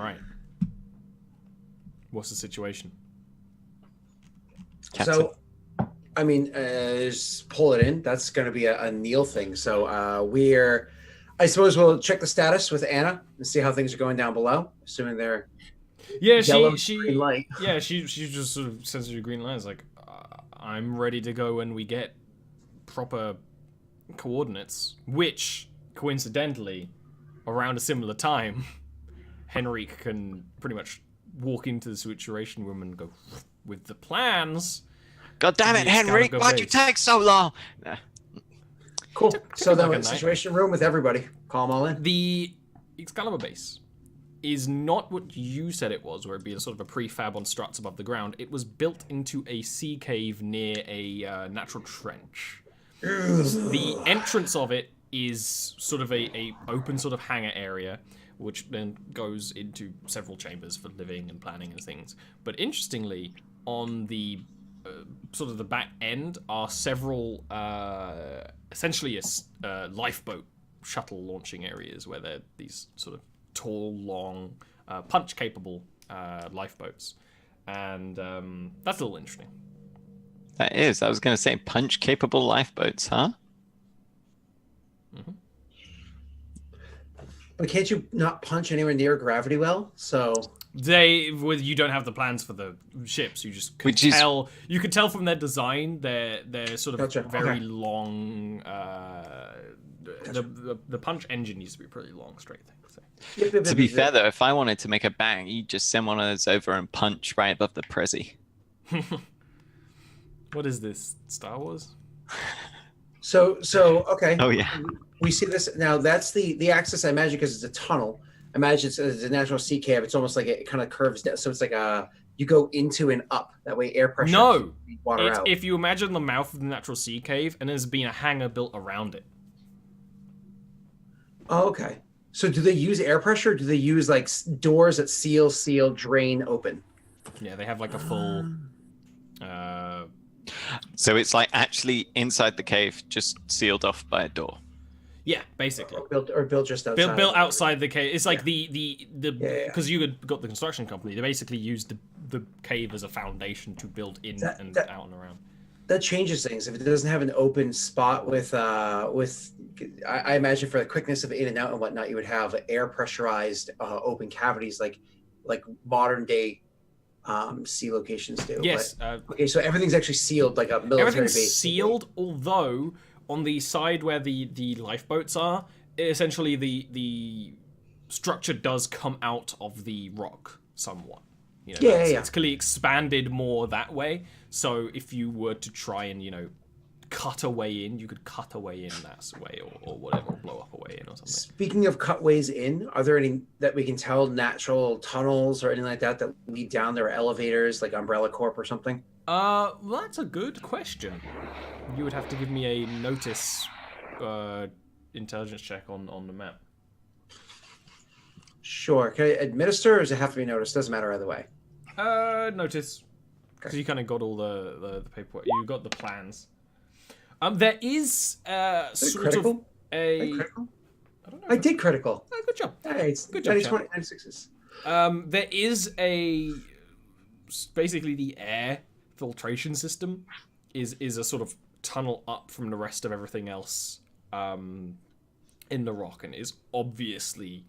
right. What's the situation? Captain. So, I mean, just pull it in. That's going to be a Neil thing. So I suppose we'll check the status with Anna and see how things are going down below, assuming they're yellow, green light. Yeah, she just sort of sends you a green light. It's like, I'm ready to go when we get proper coordinates, which, coincidentally, around a similar time, Henrique can pretty much walk into the situation room and go, with the plans. God damn it, Henrique, why'd you take so long? Cool. So then, like situation room with everybody. Call them all in. The Excalibur base is not what you said it was, where it'd be a sort of a prefab on struts above the ground. It was built into a sea cave near a natural trench. The entrance of it is sort of a open sort of hangar area, which then goes into several chambers for living and planning and things. But interestingly, on the sort of the back end are several, essentially a lifeboat shuttle launching areas where they're these sort of tall, long, punch-capable lifeboats. And that's a little interesting. That is. I was going to say punch-capable lifeboats, huh? Mm-hmm. But can't you not punch anywhere near gravity well? So you don't have the plans for the ships. You just can tell. You can tell from their design. They're sort of very long. The punch engine needs to be a pretty long, straight thing. So. To be fair though, if I wanted to make a bang, you just send one of those over and punch right above the Prezi. What is this? Star Wars? So okay. Oh yeah. We see this now. That's the axis, I imagine, because it's a tunnel. I imagine it's a natural sea cave. It's almost like it kind of curves down. So it's like you go into and up. That way, air pressure. No, water out. If you imagine the mouth of the natural sea cave, and there's been a hangar built around it. Oh, okay. So do they use air pressure? Or do they use like doors that seal, drain, open? Yeah, they have like a full. So it's like actually inside the cave, just sealed off by a door. Yeah, basically. Or built just outside. Built outside the cave. It's like the because you had got the construction company. They basically used the cave as a foundation to build in out and around. That changes things. If it doesn't have an open spot with I imagine for the quickness of in and out and whatnot, you would have air pressurized open cavities like modern day sea locations do. Yes. But, okay, so everything's actually sealed like a military base. Everything's sealed, although on the side where the lifeboats are, essentially the structure does come out of the rock somewhat. You know, it's clearly expanded more that way. So if you were to try and, cut a way in, you could cut a way in that way or whatever, or blow up a way in or something. Speaking of cut ways in, are there any that we can tell, natural tunnels or anything like that lead down there, elevators like Umbrella Corp or something? Well, that's a good question. You would have to give me a notice intelligence check on the map. Sure. Can I administer or does it have to be noticed? Doesn't matter either way. Notice. Because you kind of got all the paperwork. You got the plans. There is sort critical? of a... Critical? I don't know. I did critical. Oh, good job. Hey, it's good job, 20, 96s. There is basically the air filtration system is a sort of tunnel up from the rest of everything else in the rock, and is obviously,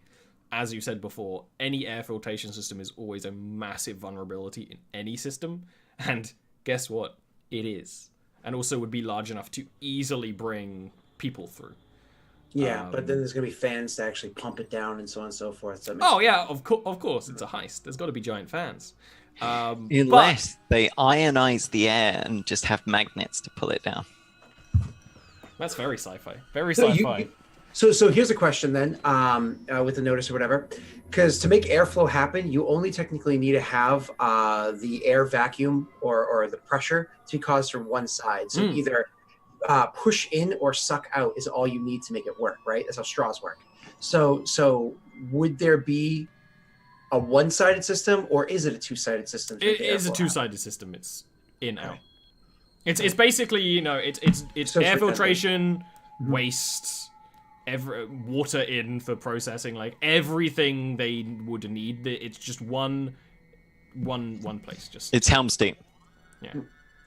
as you said before, any air filtration system is always a massive vulnerability in any system, and guess what? It is. And also would be large enough to easily bring people through. Yeah, but then there's going to be fans to actually pump it down and so on and so forth. So of course, it's a heist. There's got to be giant fans. Unless they ionize the air and just have magnets to pull it down. That's very sci-fi. Very sci-fi. So here's a question then, with the notice or whatever, because to make airflow happen, you only technically need to have the air vacuum or the pressure to be caused from one side. So either push in or suck out is all you need to make it work, right? That's how straws work. So would there be a one-sided system, or is it a two-sided system? It is a two-sided system. It's in out. It's basically it's air filtration, waste. water in for processing, like everything they would need. It's just one place. Just It's Helm's Deep.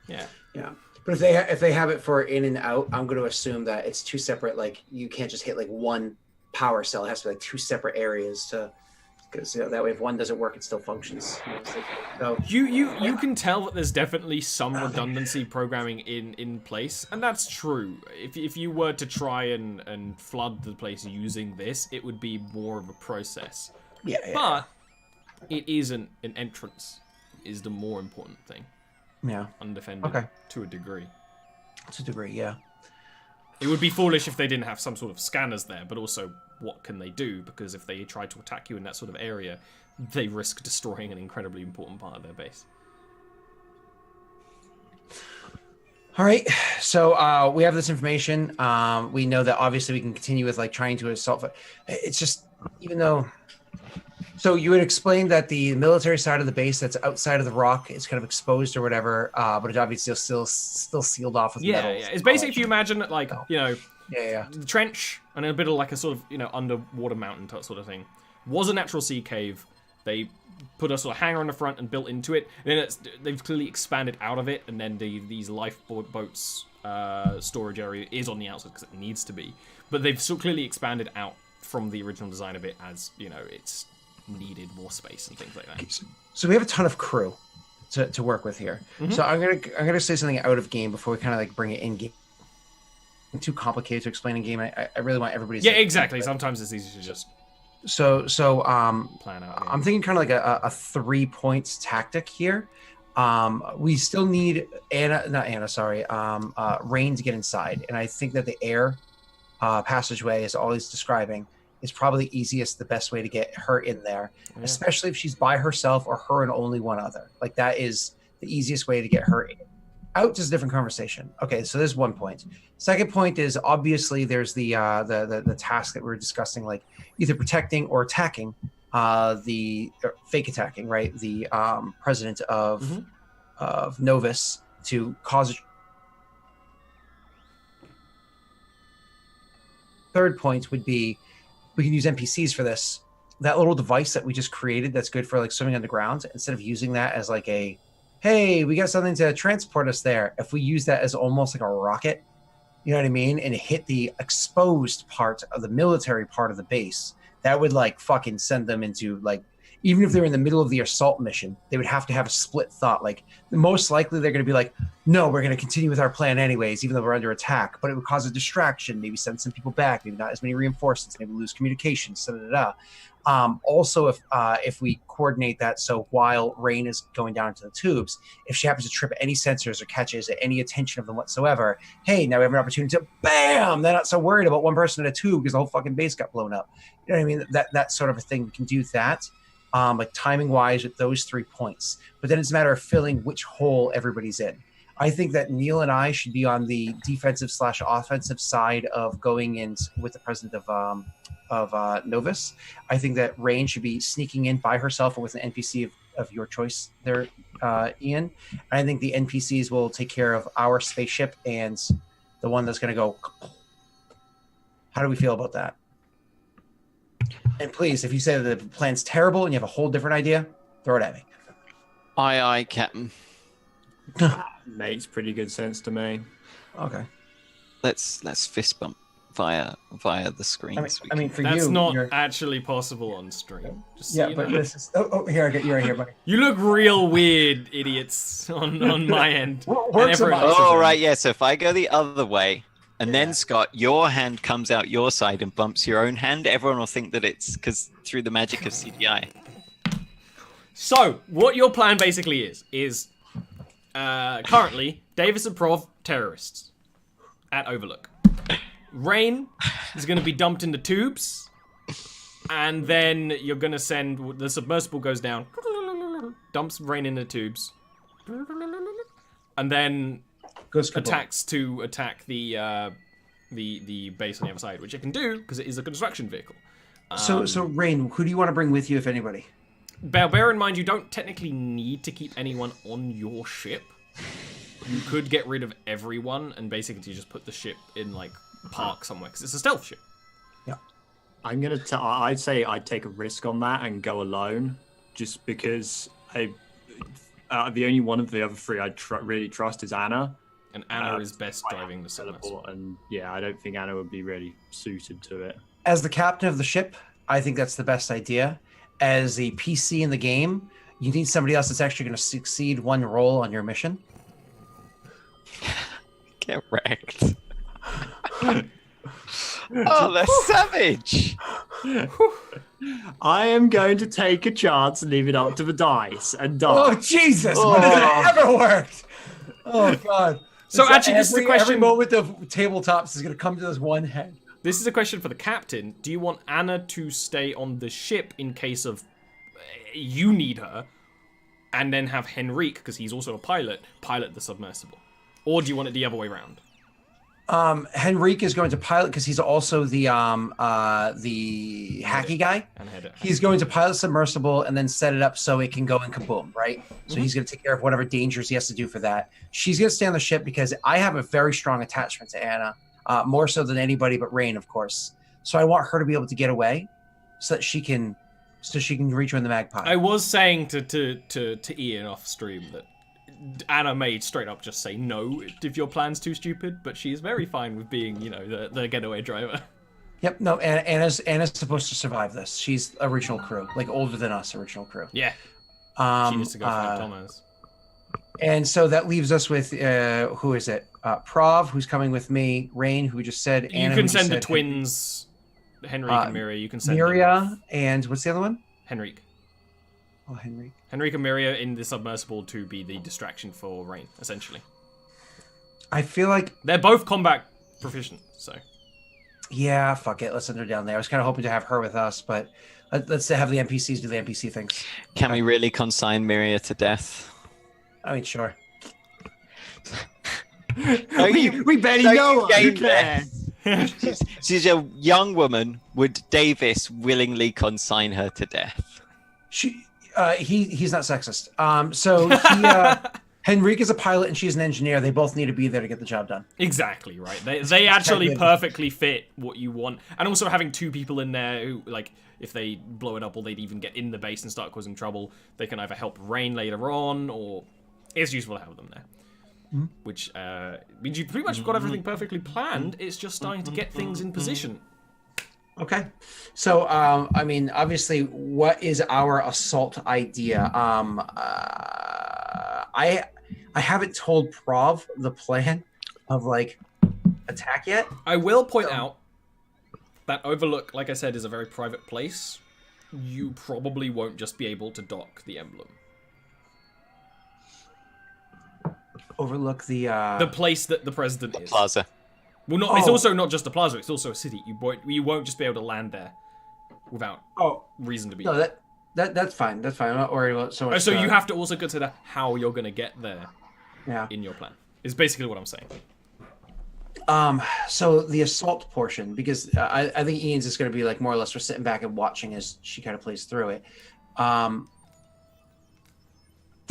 yeah. But if they have it for in and out, I'm going to assume that it's two separate. Like you can't just hit like one power cell. It has to be like two separate areas to, because that way if one doesn't work, it still functions. So You can tell that there's definitely some redundancy programming in place, and that's true. If you were to try and flood the place using this, it would be more of a process. But it isn't an entrance. Is the more important thing. Yeah. Undefended to a degree. To a degree, yeah. It would be foolish if they didn't have some sort of scanners there, but also what can they do? Because if they try to attack you in that sort of area, they risk destroying an incredibly important part of their base. All right, so we have this information. We know that obviously we can continue with like trying to assault. It's just, even though... So you would explain that the military side of the base that's outside of the rock is kind of exposed or whatever, but it's obviously still sealed off with metal. Yeah. It's basically, if you imagine it like, the trench and a bit of like a sort of, underwater mountain type sort of thing. Was a natural sea cave. They put a sort of hangar on the front and built into it. And then they've clearly expanded out of it, and then these lifeboats storage area is on the outside because it needs to be. But they've so clearly expanded out from the original design of it as, it's needed more space and things like that. So we have a ton of crew to work with here. Mm-hmm. So I'm gonna say something out of game before we kind of like bring it in game. It's too complicated to explain in game. I really want everybody to exactly. Sometimes it's easy to just plan out. I'm thinking kind of like a 3 points tactic here. We still need Rain to get inside, and I think that the air passageway is always describing is probably the easiest, the best way to get her in there, especially if she's by herself or her and only one other. Like that is the easiest way to get her in. Out is a different conversation. Okay, so there's 1 point. Second point is obviously there's the task that we were discussing, like either protecting or attacking fake attacking, right? The president of Novus to cause. Third point would be we can use NPCs for this. That little device that we just created that's good for like swimming underground, instead of using that as like a, hey, we got something to transport us there. If we use that as almost like a rocket, you know what I mean? And hit the exposed part of the military part of the base, that would like fucking send them into like, even if they're in the middle of the assault mission, they would have to have a split thought. Like most likely they're going to be like, no, we're going to continue with our plan anyways, even though we're under attack, but it would cause a distraction, maybe send some people back, maybe not as many reinforcements, maybe lose communication, Also, if we coordinate that, so while Rain is going down into the tubes, if she happens to trip any sensors or catches any attention of them whatsoever, hey, now we have an opportunity to, bam, they're not so worried about one person in a tube because the whole fucking base got blown up. You know what I mean? That sort of a thing, we can do that. Like timing wise with those 3 points, but then it's a matter of filling which hole everybody's in. I think that Neil and I should be on the defensive / offensive side of going in with the president of Novus. I think that Rain should be sneaking in by herself or with an NPC of your choice there, Ian. I think the NPCs will take care of our spaceship and the one that's going to go. How do we feel about that? And please, if you say that the plan's terrible and you have a whole different idea, throw it at me. Aye, Captain. Makes pretty good sense to me. Okay. Let's fist bump via the screen. I mean, for that's you, not actually possible on stream. Just so but know. this is. Oh, here I get you right here, buddy. You look real weird, idiots, on my end. Right, yeah. So if I go the other way. And then, Scott, your hand comes out your side and bumps your own hand. Everyone will think that it's because through the magic of CGI. So, what your plan basically is currently, Davis and Prov, terrorists at Overlook. Rain is going to be dumped into tubes, and then you're going to send, the submersible goes down, dumps Rain in the tubes, and then attacks to attack the base on the other side, which it can do because it is a construction vehicle. So Rain, who do you want to bring with you, if anybody? Bear in mind, you don't technically need to keep anyone on your ship. You could get rid of everyone and basically just put the ship in like park somewhere because it's a stealth ship. I'd say I'd take a risk on that and go alone, just because the only one of the other three I really trust is Anna. And Anna is best driving the submersible. And yeah, I don't think Anna would be really suited to it. As the captain of the ship, I think that's the best idea. As a PC in the game, you need somebody else that's actually going to succeed one role on your mission. Get wrecked. Oh, they're savage. I am going to take a chance and leave it up to the dice and die. Oh, Jesus! When has that ever worked? Oh, God. So actually, this is the question. Every moment of tabletops is going to come to this one head. This is a question for the captain. Do you want Anna to stay on the ship in case of you need her, and then have Henrique, because he's also a pilot the submersible? Or do you want it the other way around? Henrique is going to pilot because he's also the hacky guy. He's going to pilot submersible and then set it up so it can go in kaboom, right? So he's going to take care of whatever dangers he has to do for that. She's going to stay on the ship because I have a very strong attachment to Anna, more so than anybody but Rain, of course. So I want her to be able to get away so that she can reach her in the Magpie. I was saying to Ian off stream that Anna may straight up just say no if your plan's too stupid, but she's very fine with being, the getaway driver. Yep, no, Anna's supposed to survive this. She's original crew, like older than us, original crew. Yeah. She needs to go find Thomas. And so that leaves us with, who is it? Prov, who's coming with me, Rain, who just said, Anna, you can send the twins, Henrique and Miria. You can send Miria, and what's the other one? Henrique. Oh, Henrique. Henrique and Miria in the submersible to be the distraction for Rain, essentially. I feel like they're both combat proficient, so. Yeah, fuck it. Let's send her down there. I was kind of hoping to have her with us, but let's have the NPCs do the NPC things. Can we really consign Miria to death? I mean, sure. We barely know her. Who cares? She's a young woman. Would Davis willingly consign her to death? He's not sexist. Henrique is a pilot and she's an engineer. They both need to be there to get the job done. Exactly, right. They actually perfectly fit what you want. And also having two people in there who, like, if they blow it up or they'd even get in the base and start causing trouble, they can either help Rain later on, or it's useful to have them there. Mm-hmm. Which means you've pretty much got everything perfectly planned. It's just starting to get things in position. Okay. So, I mean, obviously, what is our assault idea? I haven't told Prov the plan of, like, attack yet. I will point out that Overlook, like I said, is a very private place. You probably won't just be able to dock the emblem. Overlook the place that the president is. Plaza. Well, not. It's also not just a plaza. It's also a city. You won't just be able to land there without reason to be. No, that's fine. That's fine. I'm not worried about so much. So you have to also consider how you're going to get there. Yeah. In your plan is basically what I'm saying. So the assault portion, because I think Ian's just going to be like more or less we're sitting back and watching as she kind of plays through it. The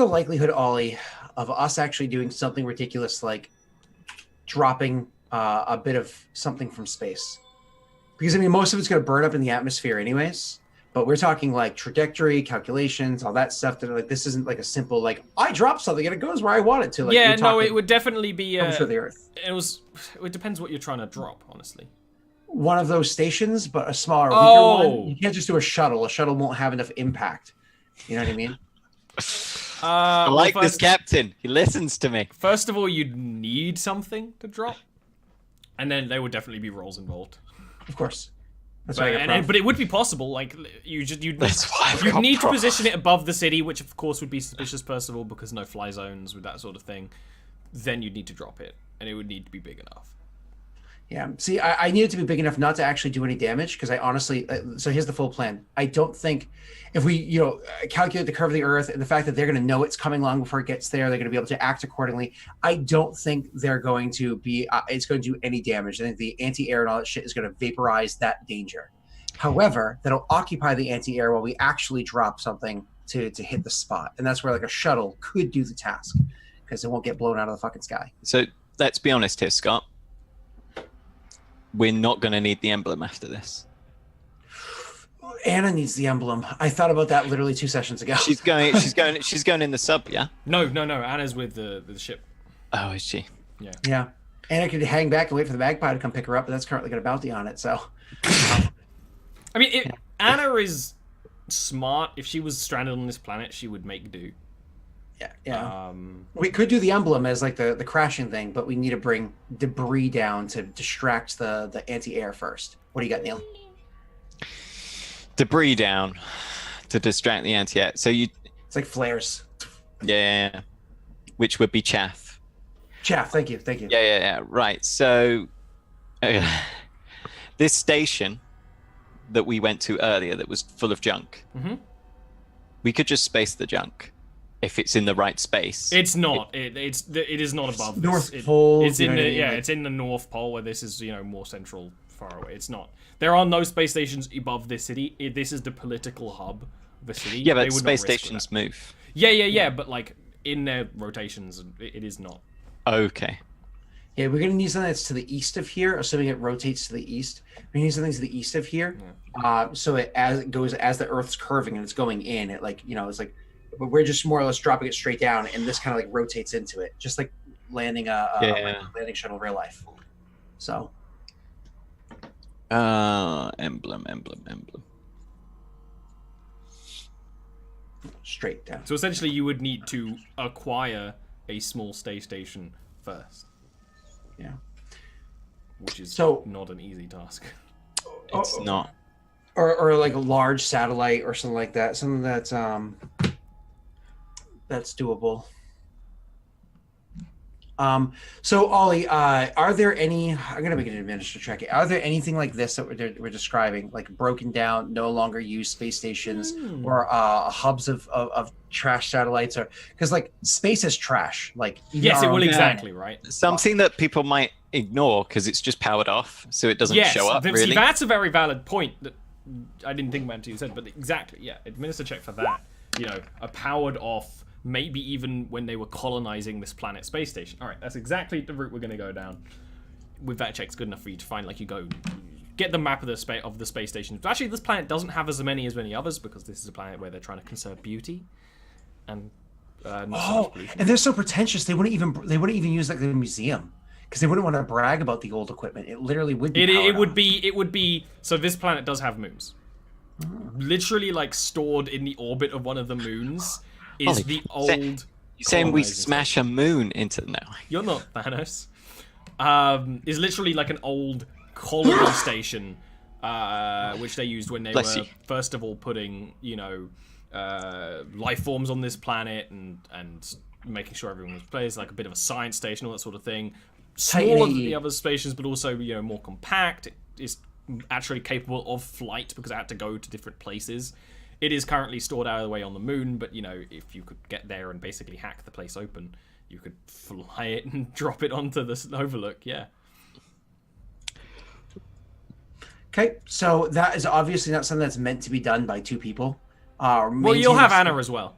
likelihood, Ollie, of us actually doing something ridiculous like dropping a bit of something from space, because I mean most of it's going to burn up in the atmosphere anyways. But we're talking like trajectory calculations, all that stuff. That like this isn't like a simple like I drop something and it goes where I want it to. Like, yeah, no, it would definitely be. For the Earth. It depends what you're trying to drop, honestly. One of those stations, but a smaller, weaker one. You can't just do a shuttle. A shuttle won't have enough impact. You know what I mean? I like this captain. He listens to me. First of all, you'd need something to drop, and then there would definitely be rolls involved. Of course. But it would be possible. Like you'd need to position it above the city, which of course would be suspicious first of all because no fly zones with that sort of thing. Then you'd need to drop it, and it would need to be big enough. Yeah. See, I need it to be big enough not to actually do any damage because I honestly. So here's the full plan. I don't think if we calculate the curve of the Earth and the fact that they're going to know it's coming long before it gets there, they're going to be able to act accordingly. I don't think they're going to be. It's going to do any damage. I think the anti-air and all that shit is going to vaporize that danger. However, that'll occupy the anti-air while we actually drop something to hit the spot, and that's where like a shuttle could do the task because it won't get blown out of the fucking sky. So let's be honest here, Scott. we're not going to need the emblem after this. Anna needs the emblem. I thought about that literally 2 sessions ago. She's going in the sub, yeah? No. Anna's with the ship. Oh, is she? Yeah. Yeah. Anna could hang back and wait for the magpie to come pick her up, but that's currently got a bounty on it, so. I mean, Anna is smart. If she was stranded on this planet, she would make do. Yeah. We could do the emblem as like the crashing thing, but we need to bring debris down to distract the anti-air first. What do you got, Neil? Debris down to distract the anti-air. So It's like flares. Yeah. Which would be chaff. Chaff, thank you. Yeah. Right. So this station that we went to earlier that was full of junk, we could just space the junk if it's in the right space. It's not. It is not above North this. Pole. It's in the it's in the North Pole where this is more central, far away. It's not. There are no space stations above this city. This is the political hub of the city. Yeah, but space stations move. Yeah. But like in their rotations, it is not. Okay. Yeah, we're gonna need something that's to the east of here, assuming it rotates to the east. We need something to the east of here, so as the Earth's curving and it's going in, it it's like, but we're just more or less dropping it straight down, and this kind of like rotates into it, just like landing a landing shuttle in real life. So, emblem. Straight down. So essentially, you would need to acquire a small space station first. Yeah. Which is not an easy task. It's not. Or like a large satellite or something like that. Something that's doable. So Ollie, are there any? I'm gonna make an administrative check. Are there anything like this that we're describing, like broken down, no longer used space stations, or hubs of trash satellites, or because like space is trash. Like yes, it will exactly right. Something that people might ignore because it's just powered off, so it doesn't show up. Really, that's a very valid point that I didn't think about until you said. But exactly, yeah, administer check for that. A powered off. Maybe even when they were colonizing this planet space station. All right, that's exactly the route we're going to go down. With that check's good enough for you to find, like, you go get the map of the space station. Actually, this planet doesn't have as many others because this is a planet where they're trying to conserve beauty and not so much pollution. And they're so pretentious. They wouldn't even use like the museum because they wouldn't want to brag about the old equipment. It literally would be. It would be. So this planet does have moons. Literally, like stored in the orbit of one of the moons. Is the old... You're saying we smash a moon into... No. You're not Thanos. Is literally like an old colony station, which they used when they were, first of all, putting, life forms on this planet and making sure everyone was placed, like a bit of a science station, all that sort of thing. Smaller than the other stations, but also, more compact. It is actually capable of flight because it had to go to different places. It is currently stored out of the way on the moon, but, if you could get there and basically hack the place open, you could fly it and drop it onto the overlook, yeah. Okay, so that is obviously not something that's meant to be done by two people. Well, you'll have Anna as well.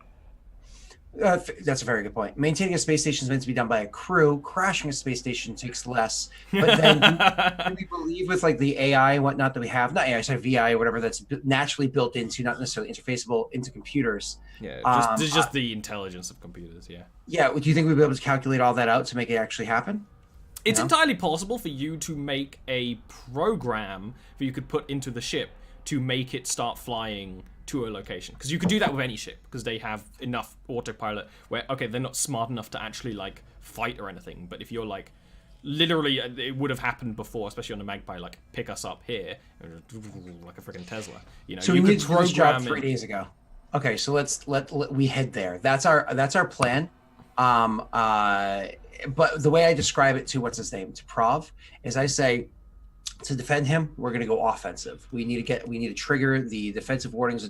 That's a very good point. Maintaining a space station is meant to be done by a crew. Crashing a space station takes less. But then do we believe with like the AI and whatnot that we have, not AI, sorry, VI or whatever, that's naturally built into, not necessarily interfaceable into computers. Yeah, just the intelligence of computers, yeah. Yeah, do you think we'd be able to calculate all that out to make it actually happen? It's entirely possible for you to make a program that you could put into the ship to make it start flying to a location, because you could do that with any ship because they have enough autopilot where they're not smart enough to actually like fight or anything, but if you're like literally it would have happened before, especially on a Magpie, like pick us up here like a freaking Tesla, so you could program this job 3 days ago. Okay, so let we head there. That's our plan. But the way I describe it to to Prov is I say, to defend him, we're going to go offensive. We need to trigger the defensive warnings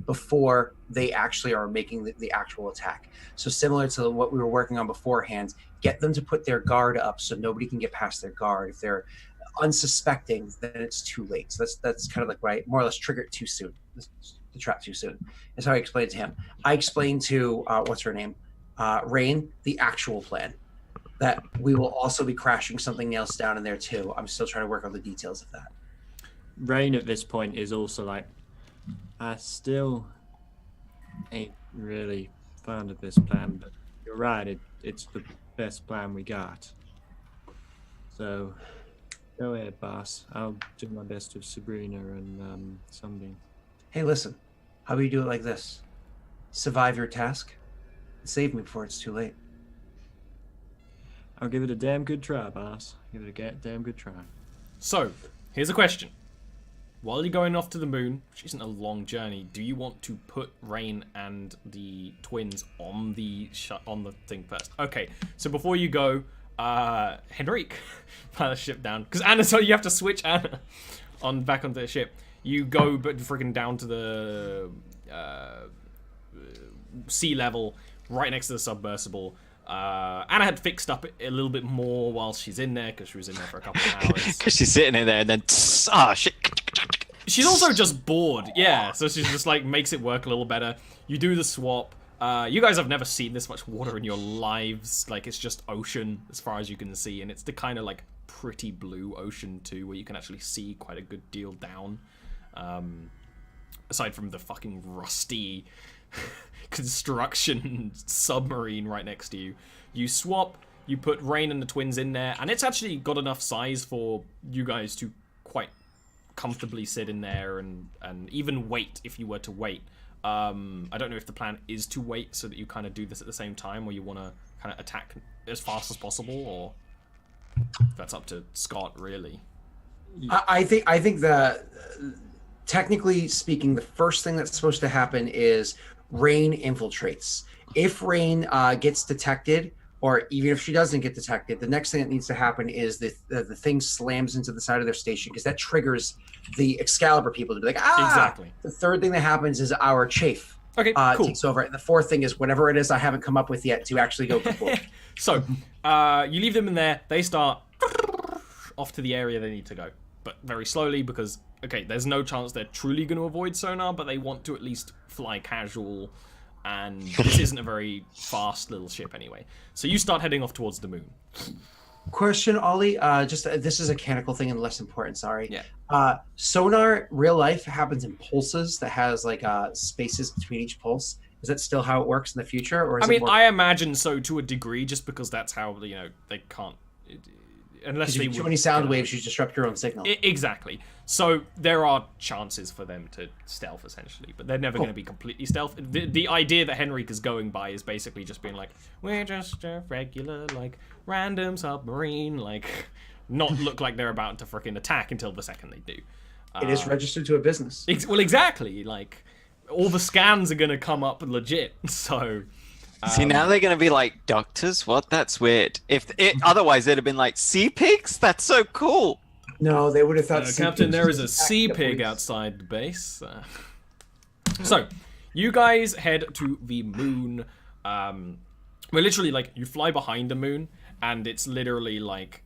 before they actually are making the actual attack. So similar to what we were working on beforehand, get them to put their guard up so nobody can get past their guard. If they're unsuspecting, then it's too late. So that's kind of like what I more or less trigger it too soon, the trap too soon. That's how I explained it to him. I explained to what's her name, Rain, the actual plan. that we will also be crashing something else down in there too. I'm still trying to work on the details of that. Rain at this point is also like, I still ain't really fond of this plan, but you're right, it's the best plan we got. So go ahead, boss. I'll do my best with Sabrina and Sunbeam. Hey, listen, how about you do it like this? Survive your task and save me before it's too late. I'll give it a damn good try, boss. Give it a damn good try. So, here's a question. While you're going off to the moon, which isn't a long journey, do you want to put Rain and the twins on the thing first? Okay, so before you go, Henrique, fly the ship down. Because Anna, so you have to switch Anna back onto the ship. You go but freaking down to the sea level, right next to the submersible. Anna had fixed up a little bit more while she's in there because she was in there for a couple of hours. Because she's sitting in there and then, shit. She's also just bored, yeah. So she's just like makes it work a little better. You do the swap. You guys have never seen this much water in your lives. Like it's just ocean as far as you can see, and it's the kind of like pretty blue ocean too, where you can actually see quite a good deal down. Aside from the fucking rusty construction submarine right next to you. You swap, you put Rain and the twins in there, and it's actually got enough size for you guys to quite comfortably sit in there and even wait if you were to wait. I don't know if the plan is to wait so that you kind of do this at the same time, or you want to kind of attack as fast as possible, or that's up to Scott, really. I think that technically speaking, the first thing that's supposed to happen is Rain infiltrates. If Rain gets detected, or even if she doesn't get detected, the next thing that needs to happen is the thing slams into the side of their station, because that triggers the Excalibur people to be like, Exactly. The third thing that happens is our chafe Cool. takes over. And the fourth thing is whatever it is I haven't come up with yet to actually go before. So, you leave them in there. They start off to the area they need to go, but very slowly because, okay, there's no chance they're truly going to avoid sonar, but they want to at least fly casual, and this isn't a very fast little ship anyway. So you start heading off towards the moon. Question, Ollie. This is a mechanical thing and less important. Sorry. Yeah. Sonar, real life, happens in pulses that has like spaces between each pulse. Is that still how it works in the future, or is I mean, it more... I imagine so to a degree, just because that's how they can't. Unless they too many sound waves, you disrupt your own signal. Exactly. So there are chances for them to stealth, essentially, but they're never going to be completely stealth. The idea that Henrique is going by is basically just being like, we're just a regular, like, random submarine, like, not look like they're about to frickin' attack until the second they do. It is registered to a business. Well, exactly. Like, all the scans are going to come up legit, so... See, now they're going to be like, doctors? What? That's weird. Otherwise, they'd have been like, sea pigs? That's so cool. No, they would have thought... Captain, there is a sea pig outside the base. So, you guys head to the moon. Well, literally, like, you fly behind the moon, and it's literally, like,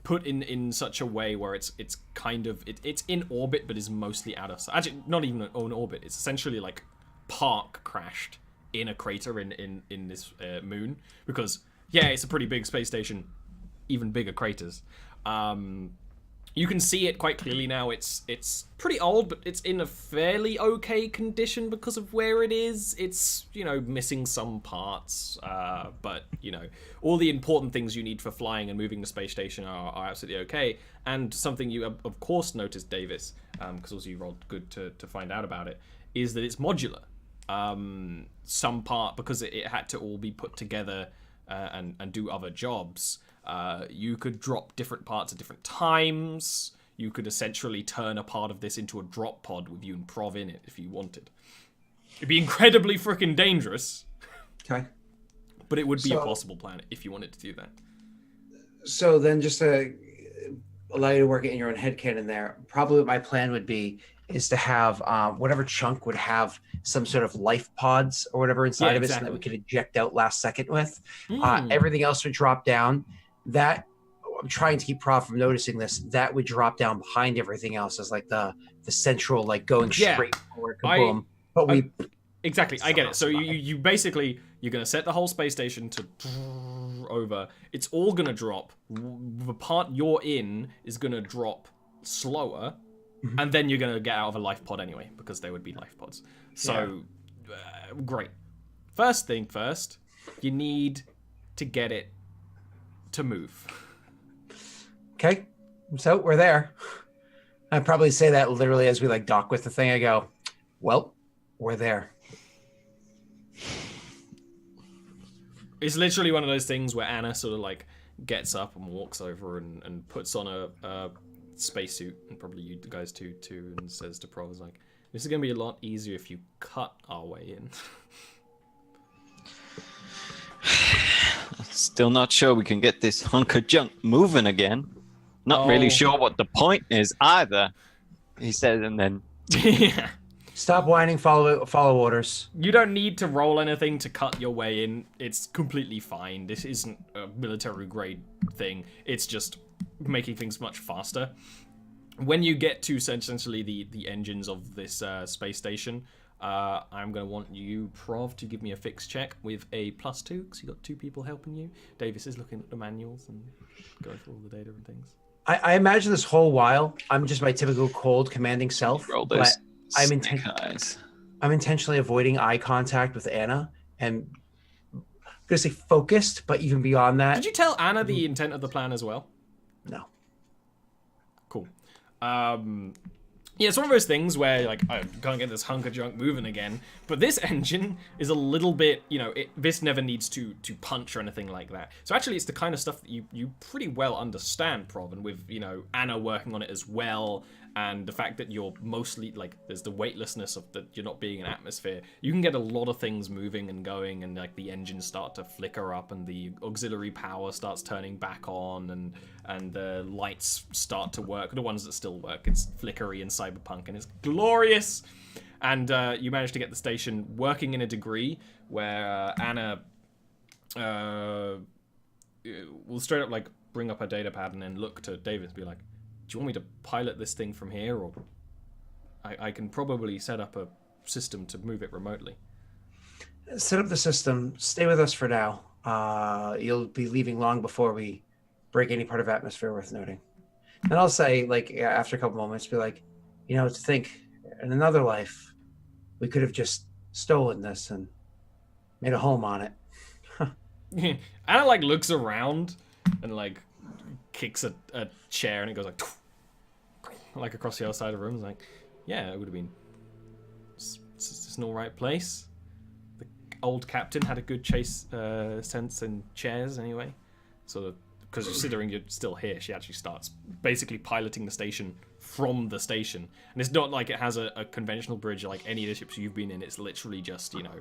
put in such a way where it's kind of... It's in orbit, but is mostly out of... Actually, not even on orbit. It's essentially, like, park crashed in a crater in this moon, because it's a pretty big space station, even bigger craters. You can see it quite clearly now. It's pretty old, but it's in a fairly okay condition because of where it is. It's missing some parts, but all the important things you need for flying and moving the space station are absolutely okay. And something you of course noticed, Davis, because also you rolled good to find out about it, is that it's modular. Some part, because it had to all be put together and do other jobs, you could drop different parts at different times. You could essentially turn a part of this into a drop pod with you and Prov in it if you wanted. It'd be incredibly freaking dangerous. Okay. But it would be a possible plan if you wanted to do that. So then, just to allow you to work it in your own headcanon there, probably what my plan would be is to have whatever chunk would have some sort of life pods or whatever inside of it, so that we could eject out last second with. Everything else would drop down. That, I'm trying to keep Prov from noticing this, that would drop down behind everything else as like the central, like going straight forward. Boom. Exactly, I get it. So you basically, you're going to set the whole space station to over, it's all gonna drop. The part you're in is gonna drop slower, and then you're gonna get out of a life pod anyway, because they would be life pods. So, great. First thing first, you need to get it to move. Okay, so we're there. I probably say that literally as we like dock with the thing. I go, well, we're there. It's literally one of those things where Anna sort of like gets up and walks over and puts on a spacesuit, and probably you guys too, and says to Prov, like, this is going to be a lot easier if you cut our way in. Still not sure we can get this hunk of junk moving again. Not really sure what the point is either, he said, and then... Yeah. Stop whining, follow orders. You don't need to roll anything to cut your way in. It's completely fine. This isn't a military grade thing. It's just making things much faster. When you get to essentially the engines of this space station, I'm going to want you, Prov, to give me a fix check with a +2, because you got 2 people helping you. Davis is looking at the manuals and going through all the data and things. I imagine this whole while, I'm just my typical cold commanding self, but I'm intentionally avoiding eye contact with Anna, and I'm going to say focused, but even beyond that. Did you tell Anna the intent of the plan as well? No. Cool. Yeah, it's one of those things where, like, I can't get this hunk of junk moving again, but this engine is a little bit, you know, this never needs to punch or anything like that. So actually, it's the kind of stuff that you pretty well understand, Prov, and with, you know, Anna working on it as well, and the fact that you're mostly, like, there's the weightlessness of that you're not being in atmosphere, you can get a lot of things moving and going, and, like, the engines start to flicker up, and the auxiliary power starts turning back on, and the lights start to work. The ones that still work, it's flickery and cyberpunk, and it's glorious. And you manage to get the station working in a degree where Anna will straight up, like, bring up her data pad and then look to David and be like, do you want me to pilot this thing from here, or I can probably set up a system to move it remotely? Set up the system. Stay with us for now. You'll be leaving long before we break any part of atmosphere worth noting. And I'll say, like, after a couple moments, be like, you know, to think in another life, we could have just stolen this and made a home on it. Anna, like, looks around and, like, kicks a chair, and it goes like across the other side of the room. It's like, yeah, it would have been. It's an all right place. The old captain had a good chase sense in chairs anyway. Sort of, because considering you're still here, she actually starts basically piloting the station from the station. And it's not like it has a conventional bridge like any of the ships you've been in. It's literally just, you know,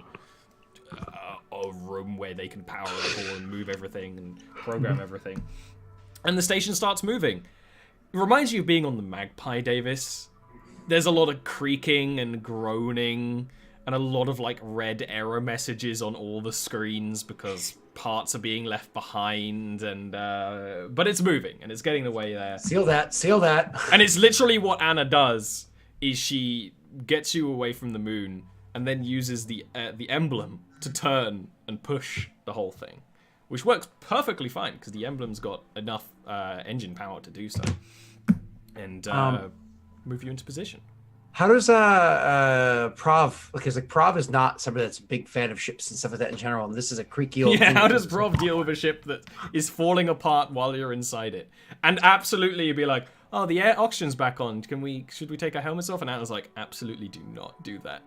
a room where they can power it all and move everything and program everything. And the station starts moving. It reminds you of being on the Magpie, Davis. There's a lot of creaking and groaning and a lot of, like, red error messages on all the screens because parts are being left behind, and but it's moving and it's getting the way there. Seal that. And it's literally what Anna does is she gets you away from the moon and then uses the emblem to turn and push the whole thing, which works perfectly fine because the emblem's got enough engine power to do so, and move you into position. How does Prov? Because, like, Prov is not somebody that's a big fan of ships and stuff like that in general, and this is a creaky old. Yeah, how does Prov deal with a ship that is falling apart while you're inside it? And absolutely, you'd be like, "Oh, the air oxygen's back on. Should we take our helmets off?" And Anna's like, "Absolutely, do not do that."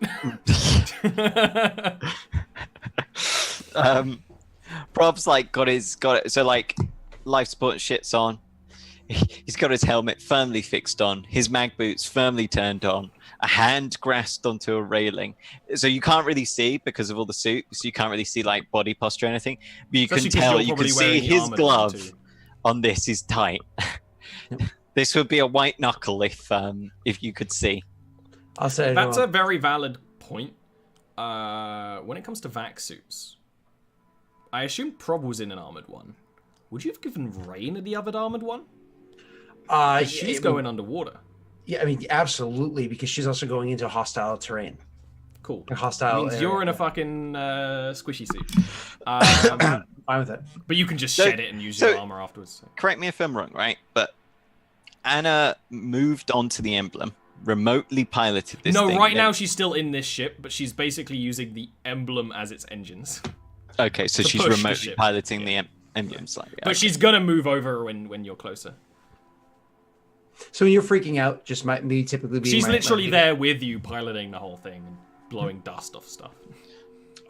Prov's like got it. So, like, life support shit's on. He's got his helmet firmly fixed on, his mag boots firmly turned on, a hand grasped onto a railing. So you can't really see because of all the suits. You can't really see, like, body posture or anything. But you can tell, you can see his glove on this is tight. This would be a white knuckle if you could see. I'll say that's a very valid point. When it comes to vac suits, I assume Prov was in an armored one. Would you have given Rain the other armored one? She's going underwater. Yeah, I mean, absolutely, because she's also going into hostile terrain. Cool. A hostile. Means you're in a fucking squishy suit. Fine with it. But you can just So- shed it and use so- your armor afterwards. So. Correct me if I'm wrong, right? But Anna moved onto the emblem, remotely piloted this No, thing. right then- now she's still in this ship, but she's basically using the emblem as its engines. Okay, so to she's push the remotely ship. piloting the emblems. Like, But she's gonna move over when you're closer. So when you're freaking out, just me typically being She's my literally there with you, piloting the whole thing and blowing dust off stuff.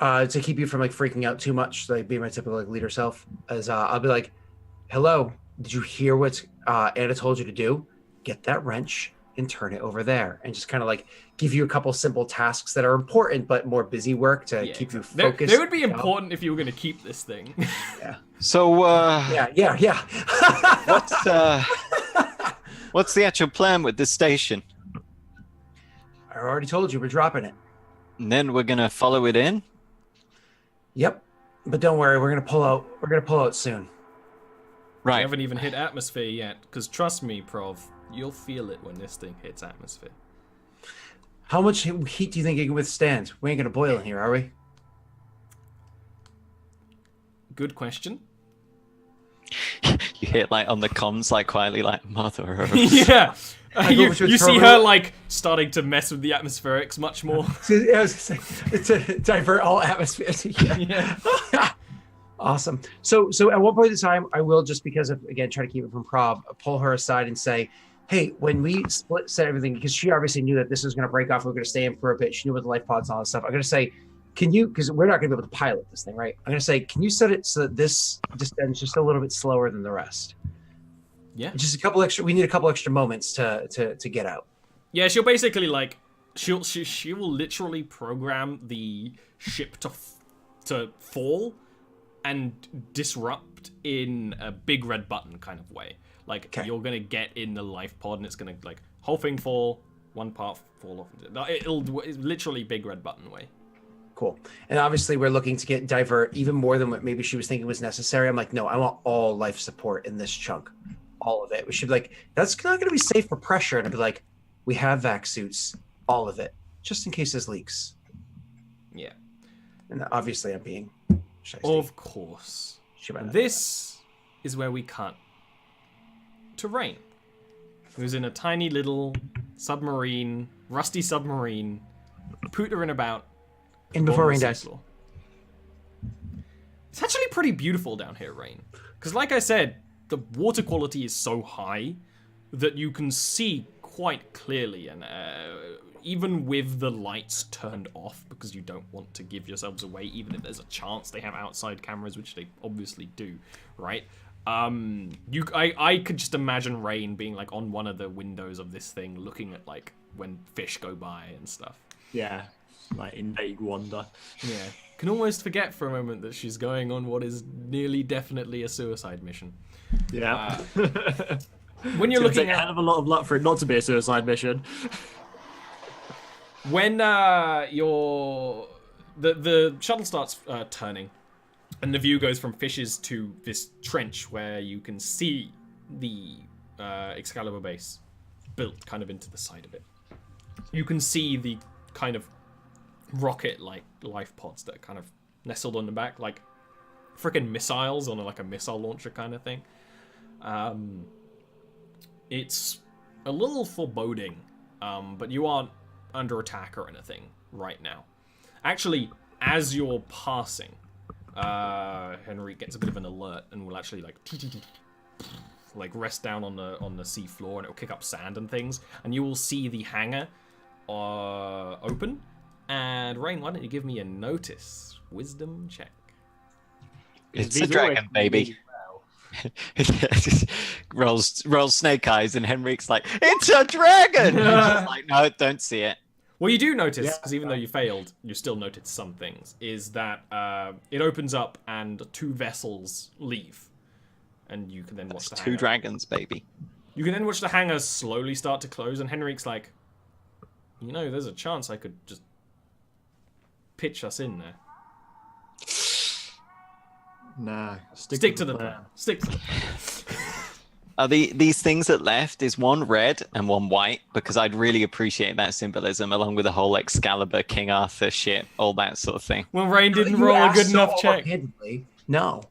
to keep you from like freaking out too much, like be my typical like leader self. As I'll be like, "Hello, did you hear what Anna told you to do? Get that wrench and turn it over there," and just kind of like give you a couple simple tasks that are important but more busy work to keep you focused. They would be important if you were going to keep this thing. So, Yeah. what's the actual plan with this station? I already told you we're dropping it. And then we're gonna follow it in. Yep, but don't worry, we're gonna pull out. We're gonna pull out soon. We Right. haven't even hit atmosphere yet, because trust me, Prov, you'll feel it when this thing hits atmosphere. How much heat do you think it can withstand? We ain't gonna boil in here, are we? Good question. You hear like on the comms, like quietly, like mother. Of... Yeah. go You over to a see terminal. her like starting to mess with the atmospherics much more. I was gonna say, to divert all atmospheres. Yeah. Awesome. So at one point in time, I will, just because of, again, try to keep it from Prob, pull her aside and say, "Hey, when we set everything, because she obviously knew that this was going to break off, we are going to stay in for a bit. She knew about the life pods and all that stuff. I'm going to say, can you, because we're not going to be able to pilot this thing, right? I'm going to say, can you set it so that this descends just a little bit slower than the rest? Yeah. Just a couple extra. We need a couple extra moments to get out. Yeah, she'll basically like she will literally program the ship to fall and disrupt in a big red button kind of way. Like you're gonna get in the life pod and it's gonna like whole thing fall, one part fall off. It's literally big red button way. Cool. And obviously we're looking to divert even more than what maybe she was thinking was necessary. I'm like, no, I want all life support in this chunk. All of it. We should be like, that's not going to be safe for pressure. And I'd be like, we have vac suits, all of it, just in case there's leaks. Yeah. And obviously I'm being Of course. This is where we cut to Rain, who's in a tiny little submarine, rusty submarine, pootering about. And before on the Rain dies. seafloor. It's actually pretty beautiful down here, Rain. Because like I said, the water quality is so high that you can see quite clearly, and even with the lights turned off, because you don't want to give yourselves away, even if there's a chance they have outside cameras, which they obviously do, right? I could just imagine Rain being like on one of the windows of this thing, looking at like when fish go by and stuff. Yeah, like in vague wonder. Yeah. Can almost forget for a moment that she's going on what is nearly definitely a suicide mission. Yeah. When you're It's looking a hell at of a lot of luck for it not to be a suicide mission. when the shuttle starts turning, and the view goes from fishes to this trench where you can see the Excalibur base built kind of into the side of it. You can see the kind of rocket-like life pods that are kind of nestled on the back, like freaking missiles on like a missile launcher kind of thing. It's a little foreboding, but you aren't under attack or anything right now. Actually, as you're passing, Henry gets a bit of an alert and will actually like rest down on the sea floor, and it will kick up sand and things, and you will see the hangar open. And Rain, why don't you give me a notice wisdom check? It's These a dragon, always baby. well. rolls snake eyes, and Henrik's like, "It's a dragon!" She's like, "No, don't see it." Well, you do notice, Yeah. because even though you failed, you still noticed some things, is that it opens up and two vessels leave. And you can then watch the Two hangar. dragons, baby. You can then watch the hangar slowly start to close, and Henrik's like, there's a chance I could just pitch us in there. Nah, Stick to the plan. Stick to the plan. Are these things that left is one red and one white, because I'd really appreciate that symbolism along with the whole Excalibur, King Arthur shit, all that sort of thing. Well, Rain didn't You roll a asked good so enough check. offhandedly. No.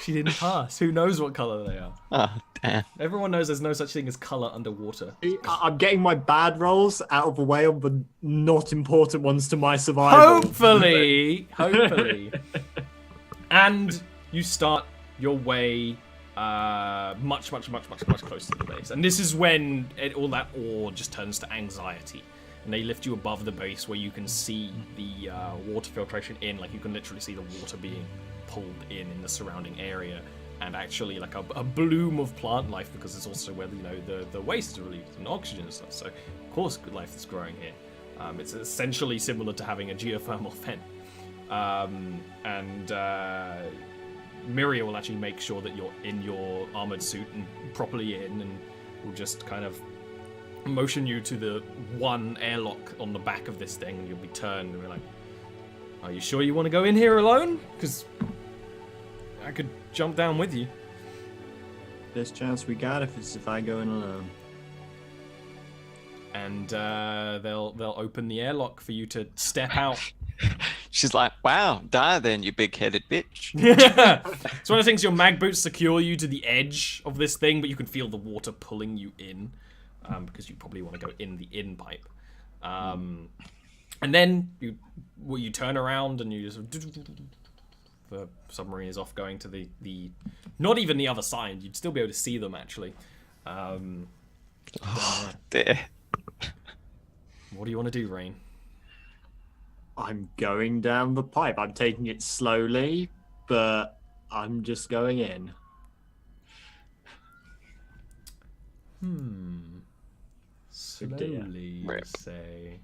She didn't pass. Who knows what color they are? Oh, damn. Everyone knows there's no such thing as color underwater. I'm getting my bad rolls out of the way of the not important ones to my survival. Hopefully. And you start your way much closer to the base. And this is when all that ore just turns to anxiety. And they lift you above the base where you can see the water filtration in. Like, you can literally see the water being pulled in the surrounding area. And actually, like, a bloom of plant life, because it's also where, you know, the waste is released and oxygen and stuff. So, of course, good life is growing here. It's essentially similar to having a geothermal vent. Miria will actually make sure that you're in your armored suit and properly in, and will just kind of motion you to the one airlock on the back of this thing, and you'll be turned and be like, are you sure you want to go in here alone? Because I could jump down with you. Best chance we got if I go in alone. And they'll open the airlock for you to step out. She's like, wow, die then, you big-headed bitch. It's one of the things, your mag boots secure you to the edge of this thing, but you can feel the water pulling you in, because you probably want to go in the in pipe. And then you turn around and you just... The submarine is off going to the not even the other side. You'd still be able to see them, actually. Oh, dear. What do you want to do, Rain? I'm going down the pipe. I'm taking it slowly, but I'm just going in. Slowly, you say.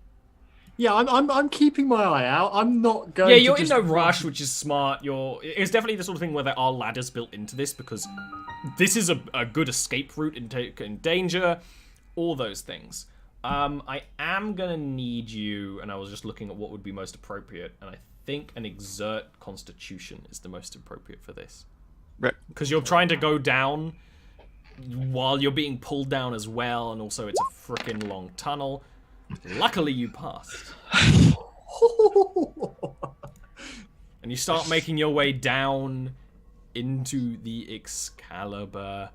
Yeah, I'm keeping my eye out. I'm not going. Yeah, you're to in just no rush, which is smart. It's definitely the sort of thing where there are ladders built into this, because this is a good escape route in danger, all those things. I am gonna need you, and I was just looking at what would be most appropriate, and I think an exert Constitution is the most appropriate for this, because you're trying to go down while you're being pulled down as well, and also it's a freaking long tunnel. Luckily, you passed. And you start making your way down into the Excalibur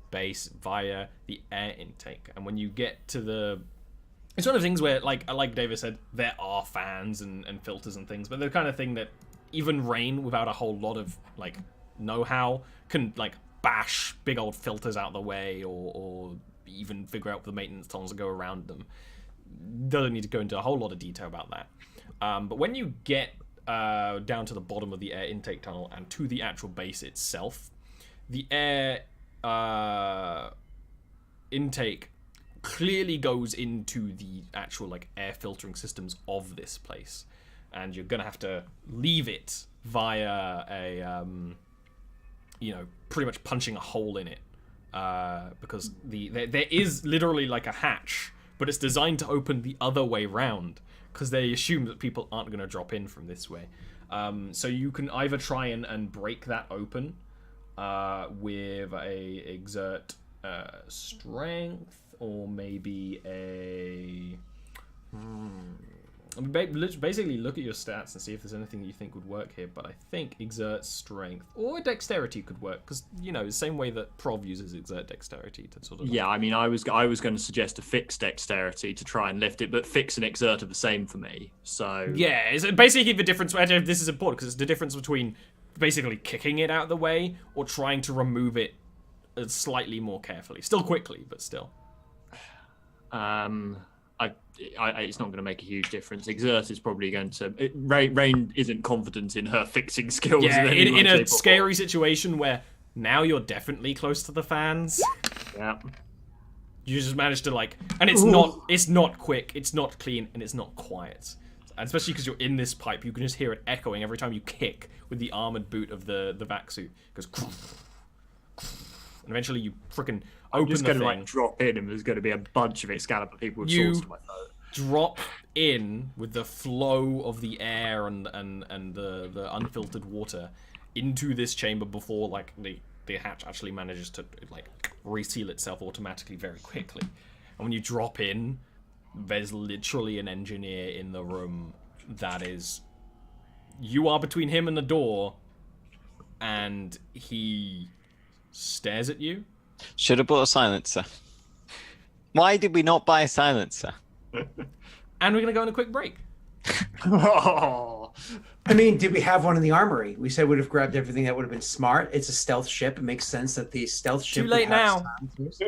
base via the air intake. And when you get to the... It's one of the things where, like David said, there are fans and filters and things, but they're the kind of thing that even Rain, without a whole lot of, like, know-how, can, like, bash big old filters out of the way, or even figure out the maintenance tunnels that go around them. Doesn't need to go into a whole lot of detail about that. But when you get down to the bottom of the air intake tunnel and to the actual base itself, the air intake clearly goes into the actual, like, air filtering systems of this place, and you're gonna have to leave it via a pretty much punching a hole in it, because there is literally like a hatch, but it's designed to open the other way round, because they assume that people aren't going to drop in from this way. So you can either try and break that open with a exert strength, or maybe a... basically look at your stats and see if there's anything that you think would work here, but I think exert strength or dexterity could work, because, you know, the same way that Prov uses exert dexterity to sort of... Yeah, I mean, I was going to suggest a fixed dexterity to try and lift it, but fix and exert are the same for me, so... Yeah, it's basically the difference... This is important, because it's the difference between basically kicking it out of the way or trying to remove it slightly more carefully. Still quickly, but still. It's not going to make a huge difference. Exert is probably going to... Rain isn't confident in her fixing skills. Yeah, in a scary situation where now you're definitely close to the fans. Yeah. You just managed to, like... And it's not quick, it's not clean, and it's not quiet. And especially because you're in this pipe, you can just hear it echoing every time you kick with the armored boot of the vac suit. It goes... And eventually you freaking open the thing. I'm just going to, like, drop in, and there's going to be a bunch of Excalibur people with swords to my throat. Drop in with the flow of the air and the unfiltered water into this chamber before, like, the hatch actually manages to, like, reseal itself automatically very quickly. And when you drop in, there's literally an engineer in the room that is... You are between him and the door, and he stares at you. Should have bought a silencer. Why did we not buy a silencer? And we're going to go on a quick break. Oh. I mean, did we have one in the armory? We said we'd have grabbed everything. That would have been smart. It's a stealth ship. It makes sense that the stealth ship. Too late would have now. silencers.